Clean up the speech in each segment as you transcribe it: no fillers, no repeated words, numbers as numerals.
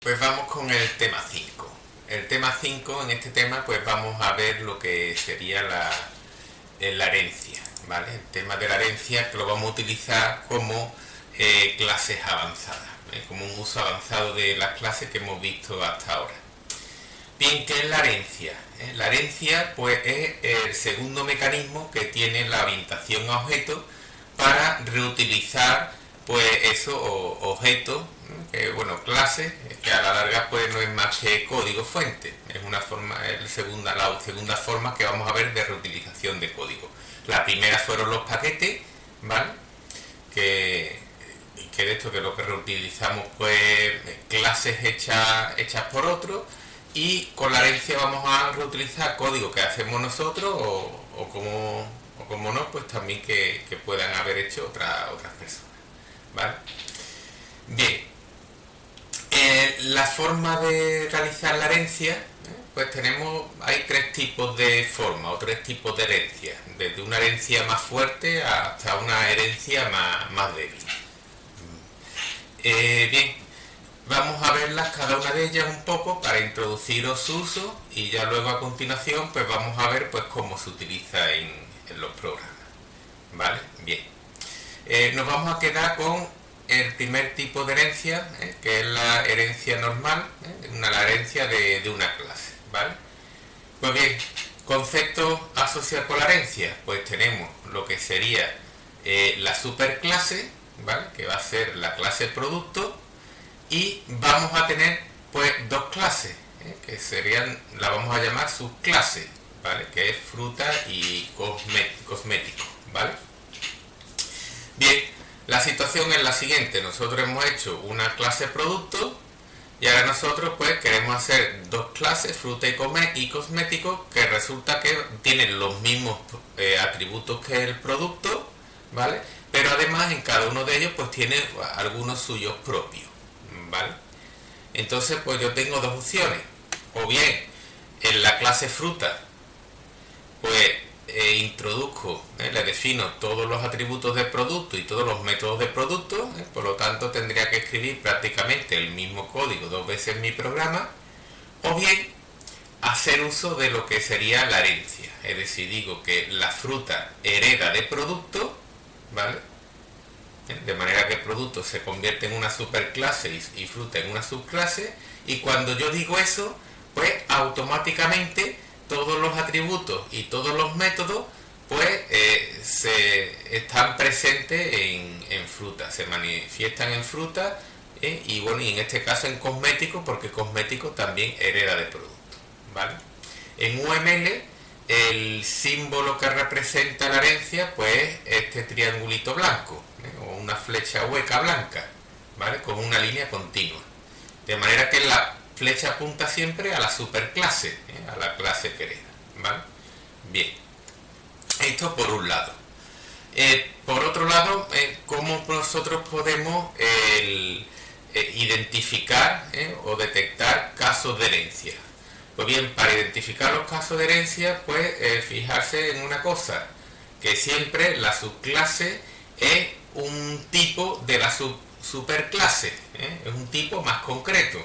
Pues vamos con el tema 5. El tema 5, en este tema, pues vamos a ver lo que sería la herencia, ¿vale? El tema de la herencia que lo vamos a utilizar como clases avanzadas, como un uso avanzado de las clases que hemos visto hasta ahora. Bien, ¿qué es la herencia? La herencia, pues, es el segundo mecanismo que tiene la orientación a objetos para reutilizar, pues, esos objetos, que, bueno, clases, que a la larga, pues, no es más que código fuente. Es una forma, es la segunda forma que vamos a ver de reutilización de código. La primera fueron los paquetes, ¿vale? Que de esto, que lo que reutilizamos, pues, clases hechas por otros, y con la herencia vamos a reutilizar código que hacemos nosotros o como no, pues también que puedan haber hecho otras personas, ¿vale? Bien, la forma de realizar la herencia, pues hay tres tipos de forma o tres tipos de herencia, desde una herencia más fuerte hasta una herencia más débil. Bien, vamos a verlas cada una de ellas un poco para introduciros su uso y ya luego a continuación pues vamos a ver pues cómo se utiliza en los programas. ¿Vale? Bien. Nos vamos a quedar con el primer tipo de herencia, que es la herencia normal, la herencia de una clase. ¿Vale? Pues bien, conceptos asociados con la herencia, pues tenemos lo que sería la superclase, ¿vale? Que va a ser la clase producto, y vamos a tener pues dos clases, que serían, la vamos a llamar subclase, ¿vale? Que es fruta y cosmético, ¿vale? Bien, la situación es la siguiente: nosotros hemos hecho una clase producto y ahora nosotros pues queremos hacer dos clases, fruta y cosmético, que resulta que tienen los mismos atributos que el producto, ¿vale? Pero además en cada uno de ellos pues tiene algunos suyos propios, ¿vale? Entonces pues yo tengo dos opciones: o bien en la clase fruta pues introduzco, le defino todos los atributos del producto y todos los métodos del producto, por lo tanto tendría que escribir prácticamente el mismo código dos veces en mi programa, o bien hacer uso de lo que sería la herencia, es decir, digo que la fruta hereda de producto, ¿vale? De manera que el producto se convierte en una superclase y fruta en una subclase, y cuando yo digo eso, pues automáticamente todos los atributos y todos los métodos pues se están presentes en fruta, se manifiestan en fruta, y bueno, y en este caso en cosmético, porque cosmético también hereda de producto, ¿vale? En UML el símbolo que representa la herencia pues es este triangulito blanco, o una flecha hueca blanca, ¿vale? Con una línea continua, de manera que la flecha apunta siempre a la superclase, a la clase que hereda, ¿vale? Bien, esto por un lado. Por otro lado, ¿cómo nosotros podemos identificar o detectar casos de herencia? Pues bien, para identificar los casos de herencia, pues fijarse en una cosa, que siempre la subclase es un tipo de la superclase, es un tipo más concreto,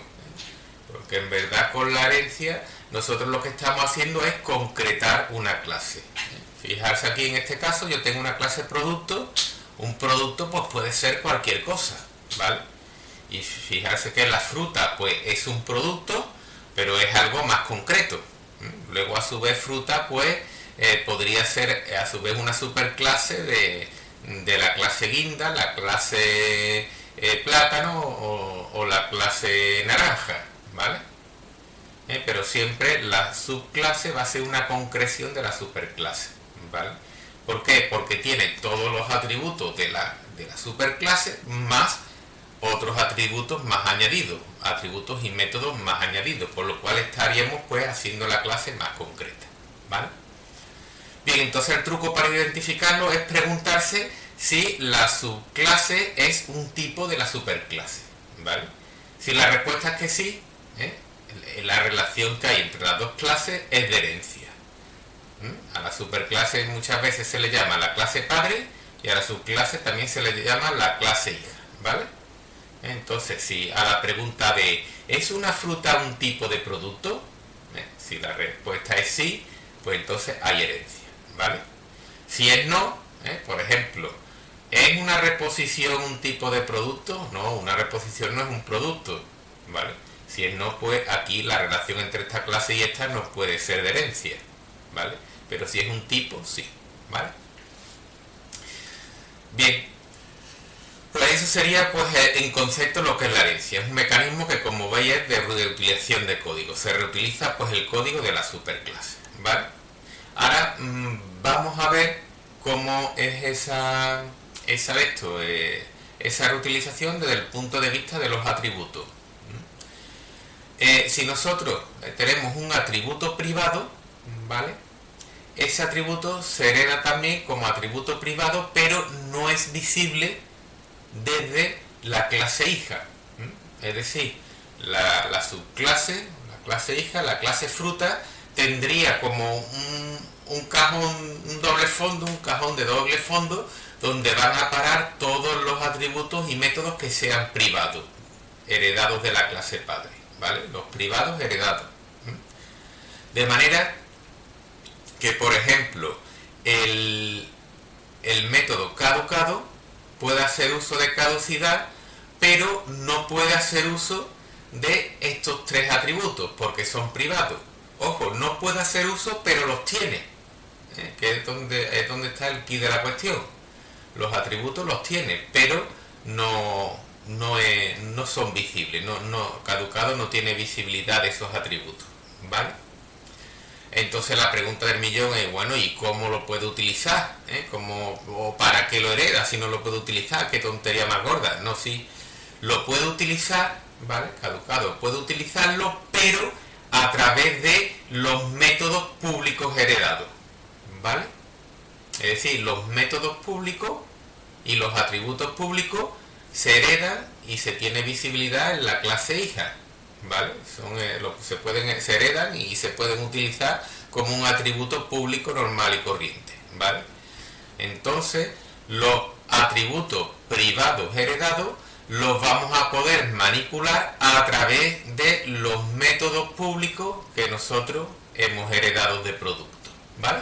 porque en verdad con la herencia nosotros lo que estamos haciendo es concretar una clase. Fijarse aquí en este caso, yo tengo una clase producto, un producto pues puede ser cualquier cosa, ¿vale? Y fijarse que la fruta pues es un producto, pero es algo más concreto. Luego a su vez fruta pues podría ser a su vez una superclase de la clase guinda, la clase plátano o la clase naranja, ¿vale? Pero siempre la subclase va a ser una concreción de la superclase, ¿vale? ¿Por qué? Porque tiene todos los atributos de la superclase más otros atributos más añadidos, atributos y métodos más añadidos, por lo cual estaríamos pues haciendo la clase más concreta, ¿vale? Bien, entonces el truco para identificarlo es preguntarse si la subclase es un tipo de la superclase, ¿vale? Si la respuesta es que sí, la relación que hay entre las dos clases es de herencia. A la superclase muchas veces se le llama la clase padre y a la subclase también se le llama la clase hija, ¿vale? Entonces, si a la pregunta de ¿es una fruta un tipo de producto? Si la respuesta es sí, pues entonces hay herencia, ¿vale? Si es no, por ejemplo, ¿es una reposición un tipo de producto? No, una reposición no es un producto, ¿vale? Si es no, pues aquí la relación entre esta clase y esta no puede ser de herencia, ¿vale? Pero si es un tipo, sí, ¿vale? Bien, pues eso sería pues en concepto lo que es la herencia. Es un mecanismo que, como veis, es de reutilización de código. Se reutiliza pues el código de la superclase, ¿vale? Ahora vamos a ver cómo es esa reutilización desde el punto de vista de los atributos. Si nosotros tenemos un atributo privado, ¿vale? Ese atributo se hereda también como atributo privado, pero no es visible desde la clase hija. Es decir, la subclase, la clase hija, la clase fruta, tendría como un cajón, un doble fondo, un cajón de doble fondo, donde van a parar todos los atributos y métodos que sean privados, heredados de la clase padre, ¿vale? Los privados heredados. De manera que, por ejemplo, el método caducado puede hacer uso de caducidad, pero no puede hacer uso de estos tres atributos, porque son privados. Ojo, no puede hacer uso, pero los tiene, que es donde está el quid de la cuestión. Los atributos los tiene, pero no son visibles. Caducado no tiene visibilidad de esos atributos, ¿vale? Entonces la pregunta del millón es, bueno, ¿y cómo lo puede utilizar? ¿O para qué lo hereda si no lo puede utilizar? ¿Qué tontería más gorda? No, sí, lo puede utilizar, ¿vale? Caducado, puede utilizarlo, pero a través de los métodos públicos heredados, ¿vale? Es decir, los métodos públicos y los atributos públicos se heredan y se tiene visibilidad en la clase hija, ¿vale? Se heredan y se pueden utilizar como un atributo público normal y corriente, ¿vale? Entonces, los atributos privados heredados los vamos a poder manipular a través de los métodos públicos que nosotros hemos heredado de producto, ¿vale?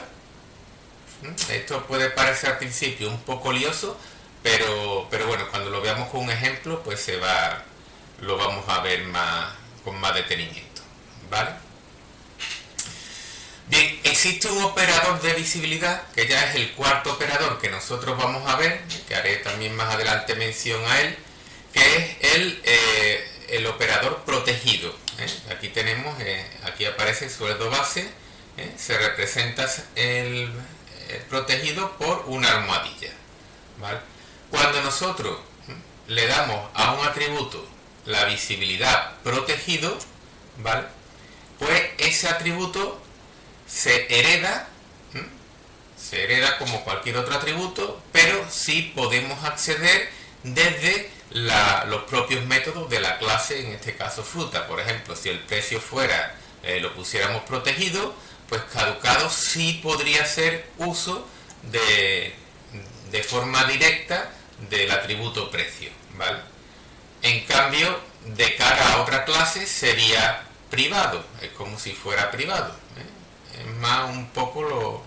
Esto puede parecer al principio un poco lioso, pero bueno, cuando lo veamos con un ejemplo, pues lo vamos a ver con más detenimiento, ¿vale? Bien, existe un operador de visibilidad, que ya es el cuarto operador que nosotros vamos a ver, que haré también más adelante mención a él, que es el operador protegido. Aquí tenemos, aquí aparece el sueldo base, se representa el protegido por una almohadilla, ¿vale? Cuando nosotros le damos a un atributo la visibilidad protegido, ¿vale? Pues ese atributo se hereda como cualquier otro atributo, pero sí podemos acceder desde los propios métodos de la clase, en este caso fruta. Por ejemplo, si el precio fuera, lo pusiéramos protegido, pues caducado sí podría hacer uso de forma directa del atributo precio, ¿vale? En cambio, de cara a otra clase sería privado, es como si fuera privado, es más un poco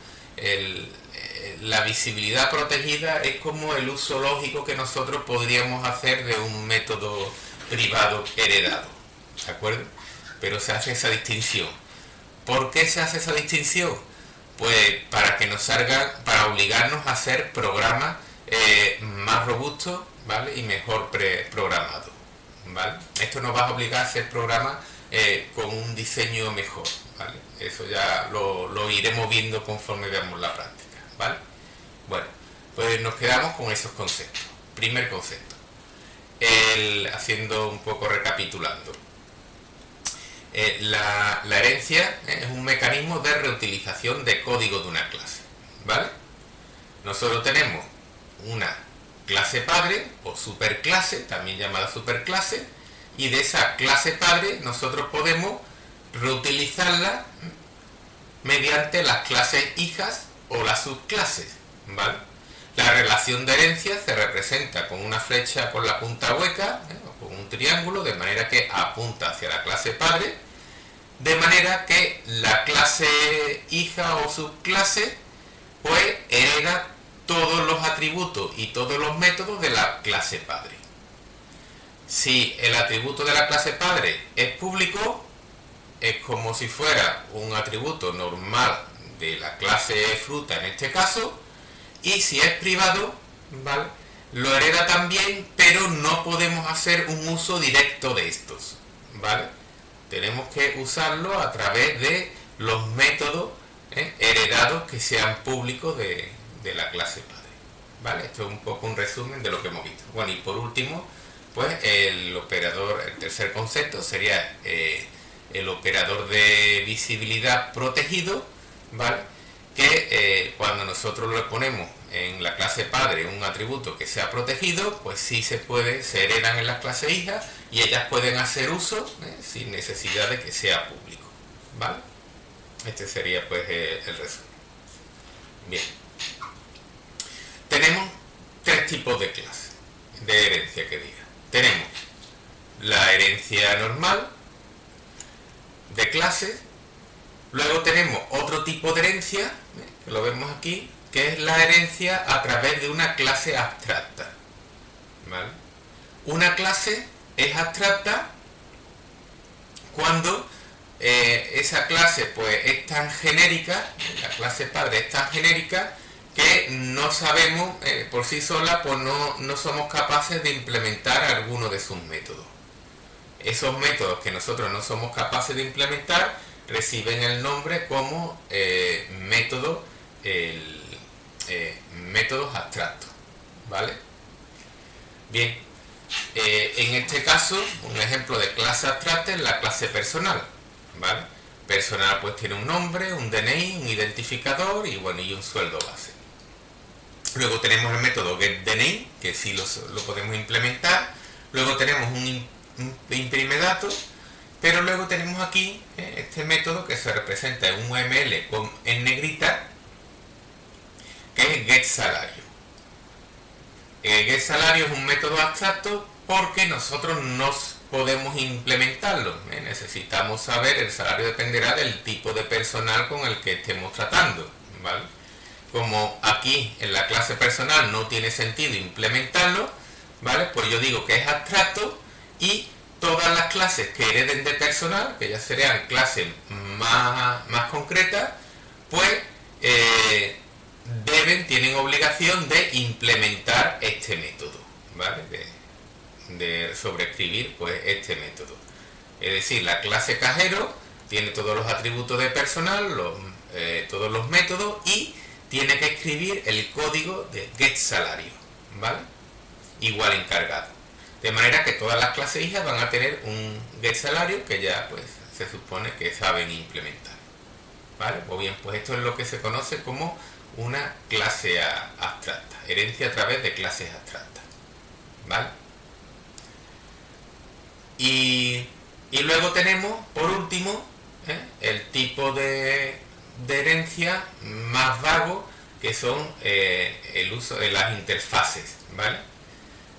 la visibilidad protegida es como el uso lógico que nosotros podríamos hacer de un método privado heredado, ¿de acuerdo? Pero se hace esa distinción. ¿Por qué se hace esa distinción? Pues para que nos salga, para obligarnos a hacer programas más robustos, ¿vale? Y mejor programados, ¿vale? Esto nos va a obligar a hacer programas con un diseño mejor, ¿vale? Eso ya lo iremos viendo conforme veamos la práctica, ¿vale? Bueno, pues nos quedamos con esos conceptos. Primer concepto, haciendo un poco recapitulando. La herencia es un mecanismo de reutilización de código de una clase, ¿vale? Nosotros tenemos una clase padre o superclase, también llamada superclase, y de esa clase padre nosotros podemos reutilizarla mediante las clases hijas o las subclases, ¿vale? La relación de herencia se representa con una flecha con la punta hueca, o con un triángulo, de manera que apunta hacia la clase padre, de manera que la clase hija o subclase pues hereda todos los atributos y todos los métodos de la clase padre. Si el atributo de la clase padre es público, es como si fuera un atributo normal de la clase fruta en este caso, y si es privado, ¿vale?, lo hereda también, pero no podemos hacer un uso directo de estos, ¿vale? Tenemos que usarlo a través de los métodos heredados que sean públicos de la clase padre, ¿vale? Esto es un poco un resumen de lo que hemos visto. Bueno, y por último, pues el operador, el tercer concepto sería el operador de visibilidad protegido, ¿vale?, que cuando nosotros le ponemos en la clase padre un atributo que sea protegido, pues sí se heredan en las clases hijas y ellas pueden hacer uso sin necesidad de que sea público, ¿vale? Este sería pues el resumen. Bien. Tenemos tres tipos de clases, de herencia que diga. Tenemos la herencia normal de clases. Luego tenemos otro tipo de herencia, que lo vemos aquí, que es la herencia a través de una clase abstracta, ¿vale? Una clase es abstracta cuando esa clase pues es tan genérica, la clase padre es tan genérica, que no sabemos por sí sola, pues no somos capaces de implementar alguno de sus métodos. Esos métodos que nosotros no somos capaces de implementar reciben el nombre como métodos abstractos, ¿vale? Bien, en este caso, un ejemplo de clase abstracta es la clase personal, ¿vale? Personal pues tiene un nombre, un DNI, un identificador y bueno, y un sueldo base. Luego tenemos el método getDNI, que sí lo podemos implementar. Luego tenemos un imprime datos. Pero luego tenemos aquí este método que se representa en un UML en negrita, que es getSalario. GetSalario es un método abstracto porque nosotros no podemos implementarlo. Necesitamos saber, el salario dependerá del tipo de personal con el que estemos tratando, ¿vale? Como aquí en la clase personal no tiene sentido implementarlo, ¿vale?, pues yo digo que es abstracto y todas las clases que hereden de personal, que ya serían clases más concretas, pues tienen obligación de implementar este método, ¿vale?, de sobreescribir pues este método. Es decir, la clase cajero tiene todos los atributos de personal, todos los métodos, y tiene que escribir el código de getSalario, ¿vale?, igual encargado. De manera que todas las clases hijas van a tener un getSalario que ya pues se supone que saben implementar, ¿vale? O bien, pues esto es lo que se conoce como una clase abstracta, herencia a través de clases abstractas, ¿vale? Y luego tenemos, por último, el tipo de herencia más vago, que son el uso de las interfaces, ¿vale?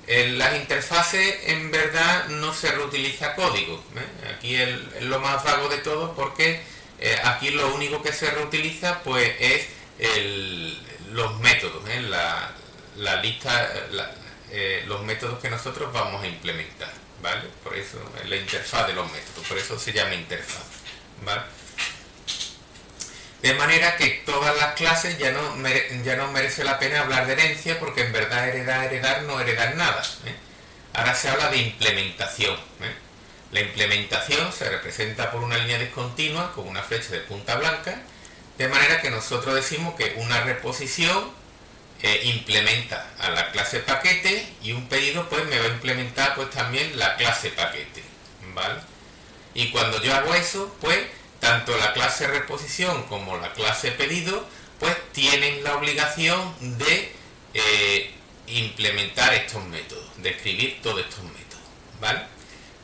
En las interfaces en verdad no se reutiliza código, aquí es lo más vago de todo, porque aquí lo único que se reutiliza pues es los métodos, la lista, los métodos que nosotros vamos a implementar, ¿vale? Por eso la interfaz de los métodos, por eso se llama interfaz, ¿vale? De manera que todas las clases ya no merece la pena hablar de herencia, porque en verdad heredar no heredar nada, Ahora se habla de implementación, La implementación se representa por una línea discontinua con una flecha de punta blanca, de manera que nosotros decimos que una reposición implementa a la clase paquete, y un pedido pues me va a implementar pues también la clase paquete, ¿vale? Y cuando yo hago eso, pues tanto la clase reposición como la clase pedido pues tienen la obligación de implementar estos métodos, de escribir todos estos métodos, ¿vale?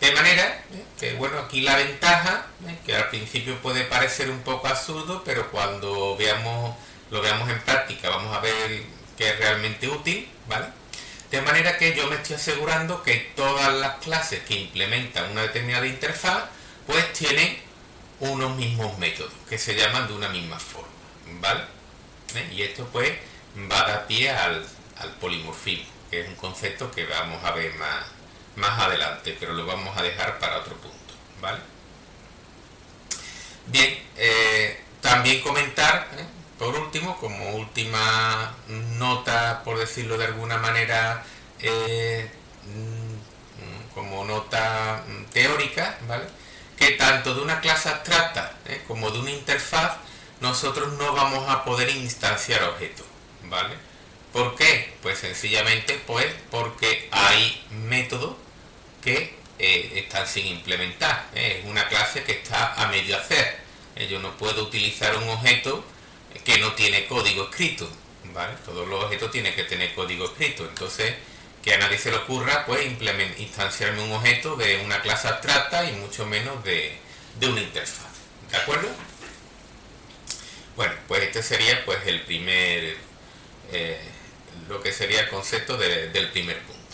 De manera que, bueno, aquí la ventaja, que al principio puede parecer un poco absurdo, pero cuando lo veamos en práctica vamos a ver que es realmente útil, ¿vale? De manera que yo me estoy asegurando que todas las clases que implementan una determinada interfaz pues tienen unos mismos métodos que se llaman de una misma forma, ¿vale? Y esto pues va a dar pie al polimorfismo, que es un concepto que vamos a ver más adelante, pero lo vamos a dejar para otro punto, ¿vale? Bien, también comentar, por último, como última nota, por decirlo de alguna manera, como nota teórica, ¿vale? Que tanto de una clase abstracta como de una interfaz nosotros no vamos a poder instanciar objetos, ¿vale? ¿Por qué? Pues sencillamente pues porque hay métodos que están sin implementar. Es una clase que está a medio hacer. Yo no puedo utilizar un objeto que no tiene código escrito, ¿vale? Todos los objetos tienen que tener código escrito. Entonces, que a nadie se le ocurra pues instanciarme un objeto de una clase abstracta y mucho menos de una interfaz. ¿De acuerdo? Bueno, pues este sería pues el primer, lo que sería el concepto del primer punto.